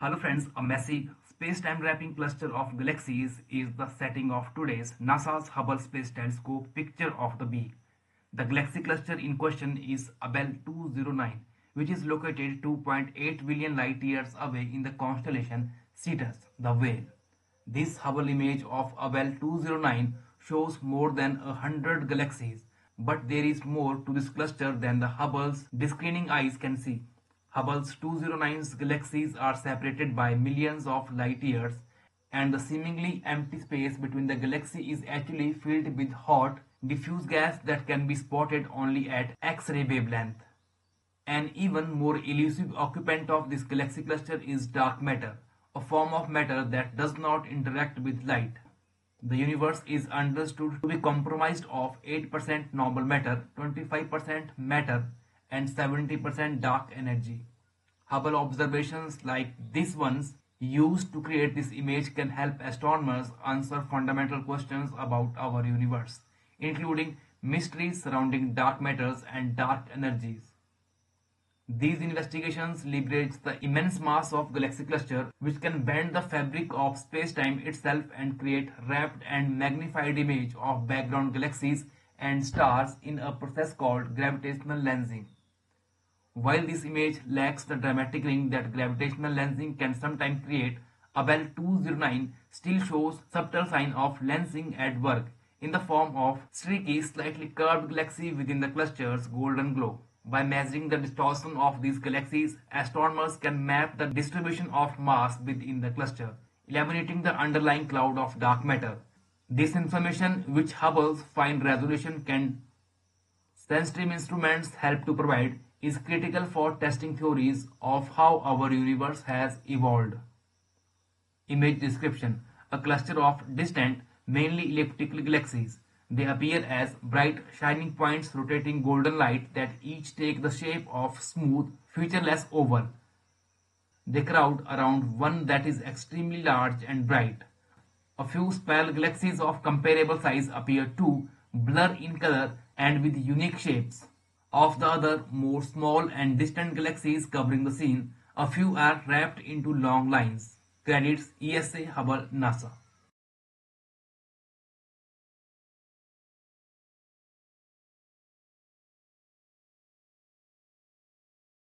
Hello friends, a massive space-time wrapping cluster of galaxies is the setting of today's NASA's Hubble Space Telescope picture of the week. The galaxy cluster in question is Abell 209, which is located 2.8 billion light years away in the constellation Cetus, the Whale. This Hubble image of Abell 209 shows more than 100 galaxies, but there is more to this cluster than the Hubble's discerning eyes can see. Hubble's 209's galaxies are separated by millions of light years, and the seemingly empty space between the galaxy is actually filled with hot, diffuse gas that can be spotted only at X-ray wavelength. An even more elusive occupant of this galaxy cluster is dark matter, a form of matter that does not interact with light. The universe is understood to be comprised of 8% normal matter, 25% matter, and 70% dark energy. Hubble observations like these ones used to create this image can help astronomers answer fundamental questions about our universe, including mysteries surrounding dark matters and dark energies. These investigations leverage the immense mass of galaxy cluster, which can bend the fabric of space-time itself and create wrapped and magnified image of background galaxies and stars in a process called gravitational lensing. While this image lacks the dramatic ring that gravitational lensing can sometimes create, Abell 209 still shows subtle sign of lensing at work in the form of streaky, slightly curved galaxy within the cluster's golden glow. By measuring the distortion of these galaxies, astronomers can map the distribution of mass within the cluster, eliminating the underlying cloud of dark matter. This information, which Hubble's fine resolution can sensitive instruments help to provide, is critical for testing theories of how our universe has evolved. Image description: a cluster of distant, mainly elliptical galaxies. They appear as bright, shining points rotating golden light that each take the shape of smooth, featureless oval. They crowd around one that is extremely large and bright. A few spiral galaxies of comparable size appear too, blur in color and with unique shapes. Of the other, more small and distant galaxies covering the scene, a few are wrapped into long lines. Credits ESA Hubble NASA.